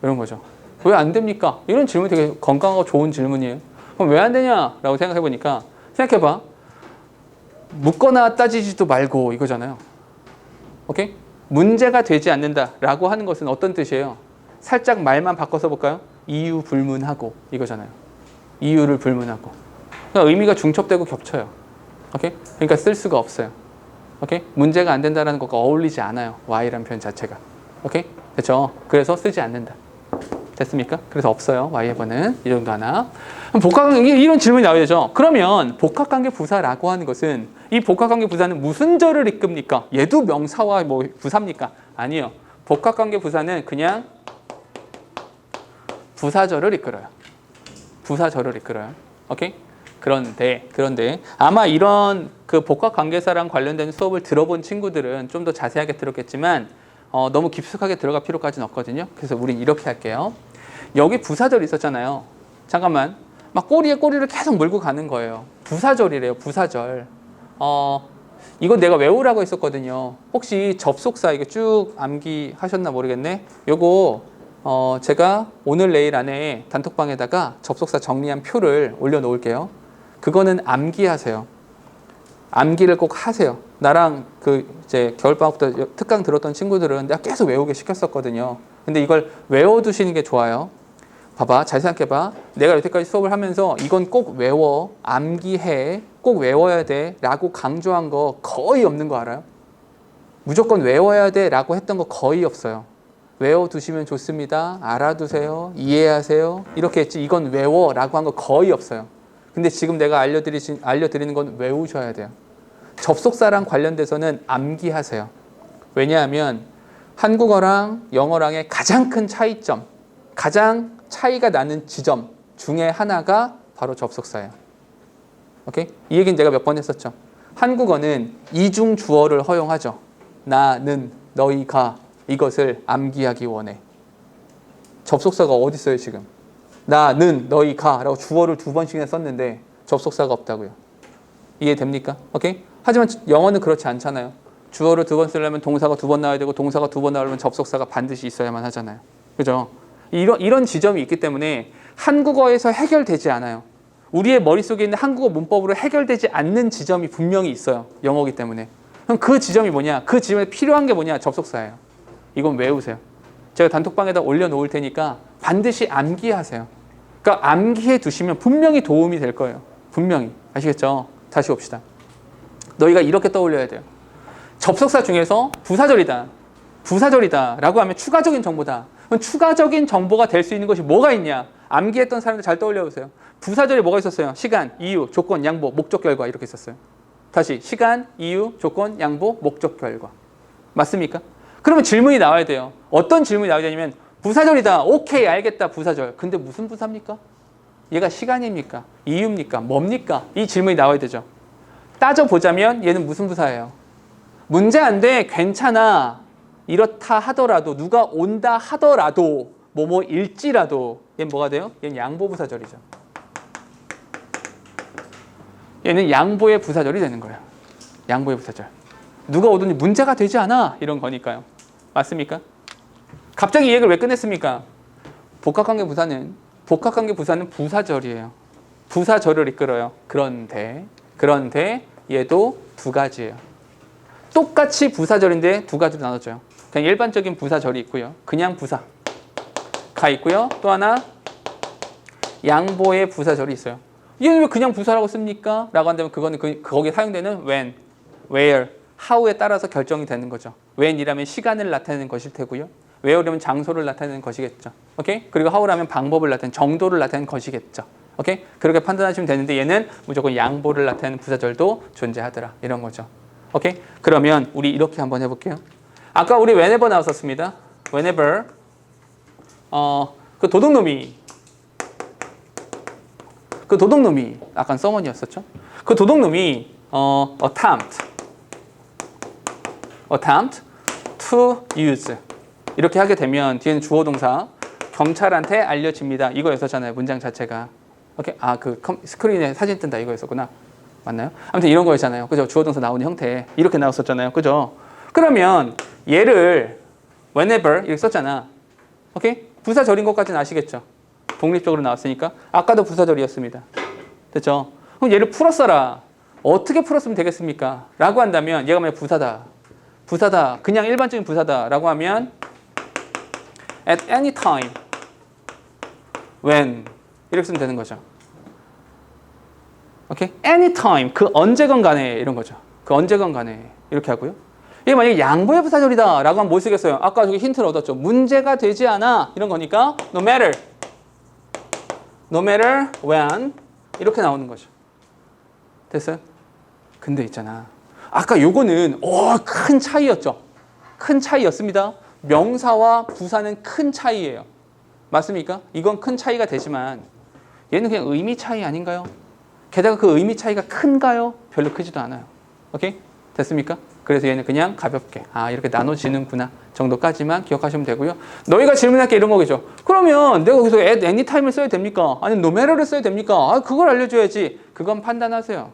이런 거죠. 왜 안 됩니까? 이런 질문이 되게 건강하고 좋은 질문이에요. 그럼 왜 안 되냐라고 생각해 보니까 생각해봐. 묻거나 따지지도 말고 이거잖아요. 오케이? 문제가 되지 않는다라고 하는 것은 어떤 뜻이에요? 살짝 말만 바꿔서 볼까요? 이유 불문하고 이거잖아요. 이유를 불문하고. 그러니까 의미가 중첩되고 겹쳐요. 오케이? 그러니까 쓸 수가 없어요. 오케이? 문제가 안 된다라는 것과 어울리지 않아요. why라는 표현 자체가. 오케이? 됐죠? 그래서 쓰지 않는다. 됐습니까? 그래서 없어요. why에버는 이 정도 하나. 복합관계 이런 질문이 나오죠. 그러면 복합관계 부사라고 하는 것은 이 복합관계 부사는 무슨 절을 이끕니까? 얘도 명사와 뭐 부사입니까? 아니요. 복합관계 부사는 그냥 부사절을 이끌어요. 부사절을 이끌어요. 오케이? 그런데 아마 이런 그 복합관계사랑 관련된 수업을 들어본 친구들은 좀 더 자세하게 들었겠지만 너무 깊숙하게 들어갈 필요까지는 없거든요. 그래서 우린 이렇게 할게요. 여기 부사절이 있었잖아요. 잠깐만. 막 꼬리에 꼬리를 계속 물고 가는 거예요. 부사절이래요. 부사절. 이거 내가 외우라고 했었거든요. 혹시 접속사 이게 쭉 암기하셨나 모르겠네. 요거 제가 오늘 내일 안에 단톡방에다가 접속사 정리한 표를 올려놓을게요. 그거는 암기하세요. 암기를 꼭 하세요. 나랑 이제 겨울방학부터 특강 들었던 친구들은 내가 계속 외우게 시켰었거든요. 근데 이걸 외워두시는 게 좋아요. 봐봐, 잘 생각해봐. 내가 여태까지 수업을 하면서 이건 꼭 외워, 암기해, 꼭 외워야 돼 라고 강조한 거 거의 없는 거 알아요? 무조건 외워야 돼 라고 했던 거 거의 없어요. 외워두시면 좋습니다. 알아두세요. 이해하세요. 이렇게 했지 이건 외워 라고 한 거 거의 없어요. 근데 지금 내가 알려드리는 건 외우셔야 돼요. 접속사랑 관련돼서는 암기하세요. 왜냐하면 한국어랑 영어랑의 가장 큰 차이점, 가장 차이가 나는 지점 중에 하나가 바로 접속사예요. 오케이? 이 얘기는 제가 몇 번 했었죠. 한국어는 이중 주어를 허용하죠. 나는, 너희가 이것을 암기하기 원해. 접속사가 어디 있어요 지금? 나는, 너희가 라고 주어를 2번씩이나 썼는데 접속사가 없다고요. 이해됩니까? 오케이? 하지만 영어는 그렇지 않잖아요. 주어를 2번 쓰려면 동사가 2번 나와야 되고 동사가 2번 나오려면 접속사가 반드시 있어야만 하잖아요. 그죠? 이런 지점이 있기 때문에 한국어에서 해결되지 않아요. 우리의 머릿속에 있는 한국어 문법으로 해결되지 않는 지점이 분명히 있어요. 영어이기 때문에. 그럼 그 지점이 뭐냐? 그 지점에 필요한 게 뭐냐? 접속사예요. 이건 외우세요. 제가 단톡방에다 올려놓을 테니까 반드시 암기하세요. 그러니까 암기해 두시면 분명히 도움이 될 거예요. 분명히. 아시겠죠? 다시 봅시다. 너희가 이렇게 떠올려야 돼요. 접속사 중에서 부사절이다. 부사절이다 라고 하면 추가적인 정보다. 그럼 추가적인 정보가 될 수 있는 것이 뭐가 있냐? 암기했던 사람들 잘 떠올려 보세요. 부사절에 뭐가 있었어요? 시간, 이유, 조건, 양보, 목적, 결과 이렇게 있었어요. 다시 시간, 이유, 조건, 양보, 목적, 결과. 맞습니까? 그러면 질문이 나와야 돼요. 어떤 질문이 나와야 되냐면 부사절이다. 오케이 알겠다. 부사절. 근데 무슨 부사입니까? 얘가 시간입니까? 이유입니까? 뭡니까? 이 질문이 나와야 되죠. 따져보자면 얘는 무슨 부사예요? 문제 안 돼. 괜찮아. 이렇다 하더라도 누가 온다 하더라도 뭐일지라도 얘는 뭐가 돼요? 얘는 양보부사절이죠. 얘는 양보의 부사절이 되는 거예요. 양보의 부사절. 누가 오더니 문제가 되지 않아. 이런 거니까요. 맞습니까? 갑자기 이 얘기를 왜 끝냈습니까? 복합관계 부사는 부사절이에요. 부사절을 이끌어요. 그런데 얘도 두 가지예요. 똑같이 부사절인데 두 가지로 나눠져요. 그냥 일반적인 부사절이 있고요. 그냥 부사가 있고요. 또 하나 양보의 부사절이 있어요. 얘는 왜 그냥 부사라고 씁니까? 라고 한다면 그거는 거기에 사용되는 when, where, how에 따라서 결정이 되는 거죠. when이라면 시간을 나타내는 것일 테고요. where라면 장소를 나타내는 것이겠죠. 오케이? 그리고 how라면 방법을 나타내는 정도를 나타내는 것이겠죠. 오케이? 그렇게 판단하시면 되는데 얘는 무조건 양보를 나타내는 부사절도 존재하더라. 이런 거죠. 오케이? 그러면 우리 이렇게 한번 해볼게요. 아까 우리 whenever 나왔었습니다. whenever 그 도둑놈이 약간 서머니였었죠. 그 도둑놈이 attempt to use 이렇게 하게 되면 뒤에는 주어 동사 경찰한테 알려집니다. 이거였었잖아요. 문장 자체가. 오케이? 그 스크린에 사진 뜬다 이거였었구나. 맞나요? 아무튼 이런 거였잖아요. 그죠? 주어 동사 나오는 형태 이렇게 나왔었잖아요. 그죠? 그러면 얘를 whenever 이렇게 썼잖아. 오케이? 부사절인 것까지는 아시겠죠? 독립적으로 나왔으니까. 아까도 부사절이었습니다. 됐죠? 그럼 얘를 풀었어라. 어떻게 풀었으면 되겠습니까? 라고 한다면 얘가 만약 부사다. 그냥 일반적인 부사다. 라고 하면 at any time when 이렇게 쓰면 되는 거죠. 오케이? anytime 그 언제건 간에 이런 거죠. 그 언제건 간에 이렇게 하고요. 이게 만약에 양보의 부사절이다 라고 하면 뭐 쓰겠어요? 아까 저기 힌트를 얻었죠. 문제가 되지 않아 이런 거니까 no matter when 이렇게 나오는 거죠. 됐어요? 근데 있잖아. 아까 요거는 큰 차이였죠. 큰 차이였습니다. 명사와 부사는 큰 차이예요. 맞습니까? 이건 큰 차이가 되지만 얘는 그냥 의미 차이 아닌가요? 게다가 그 의미 차이가 큰가요? 별로 크지도 않아요. 오케이? 됐습니까? 그래서 얘는 그냥 가볍게 이렇게 나눠지는구나 정도까지만 기억하시면 되고요. 너희가 질문할 게 이런 거겠죠. 그러면 내가 여기서 at any time을 써야 됩니까? 아니면 no matter를 써야 됩니까? 그걸 알려줘야지. 그건 판단하세요.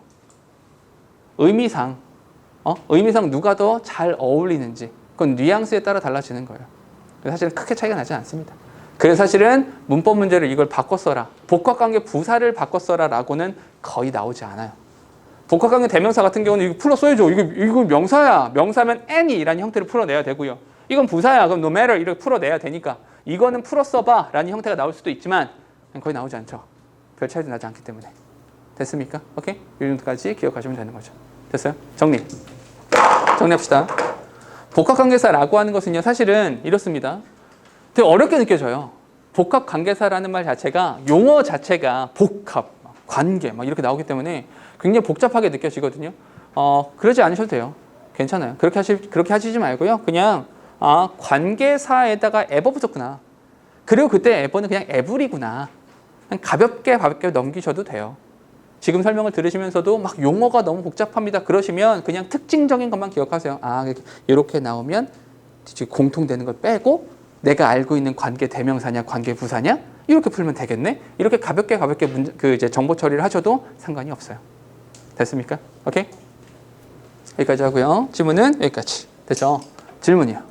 의미상 누가 더 잘 어울리는지 그건 뉘앙스에 따라 달라지는 거예요. 사실은 크게 차이가 나지 않습니다. 그래서 사실은 문법 문제를 이걸 바꿔 써라. 복합관계 부사를 바꿔 써라 라고는 거의 나오지 않아요. 복합관계 대명사 같은 경우는 이거 풀어 써야죠. 이거 명사야. 명사면 any라는 형태로 풀어내야 되고요. 이건 부사야. 그럼 no matter 이렇게 풀어내야 되니까 이거는 풀어 써봐 라는 형태가 나올 수도 있지만 거의 나오지 않죠. 별 차이도 나지 않기 때문에. 됐습니까? 오케이? 이 정도까지 기억하시면 되는 거죠. 됐어요? 정리합시다. 복합관계사라고 하는 것은요. 사실은 이렇습니다. 되게 어렵게 느껴져요. 복합관계사라는 말 자체가 용어 자체가 복합, 관계 막 이렇게 나오기 때문에 굉장히 복잡하게 느껴지거든요. 그러지 않으셔도 돼요. 괜찮아요. 그렇게 하시지 말고요. 그냥 관계사에다가 ever 붙였구나. 그리고 그때 ever는 그냥 ever이구나. 그냥 가볍게 넘기셔도 돼요. 지금 설명을 들으시면서도 막 용어가 너무 복잡합니다. 그러시면 그냥 특징적인 것만 기억하세요. 이렇게 나오면 공통되는 걸 빼고 내가 알고 있는 관계 대명사냐, 관계 부사냐 이렇게 풀면 되겠네. 이렇게 가볍게 이제 정보 처리를 하셔도 상관이 없어요. 됐습니까? 오케이? 여기까지 하고요. 질문은 여기까지. 됐죠? 질문이요.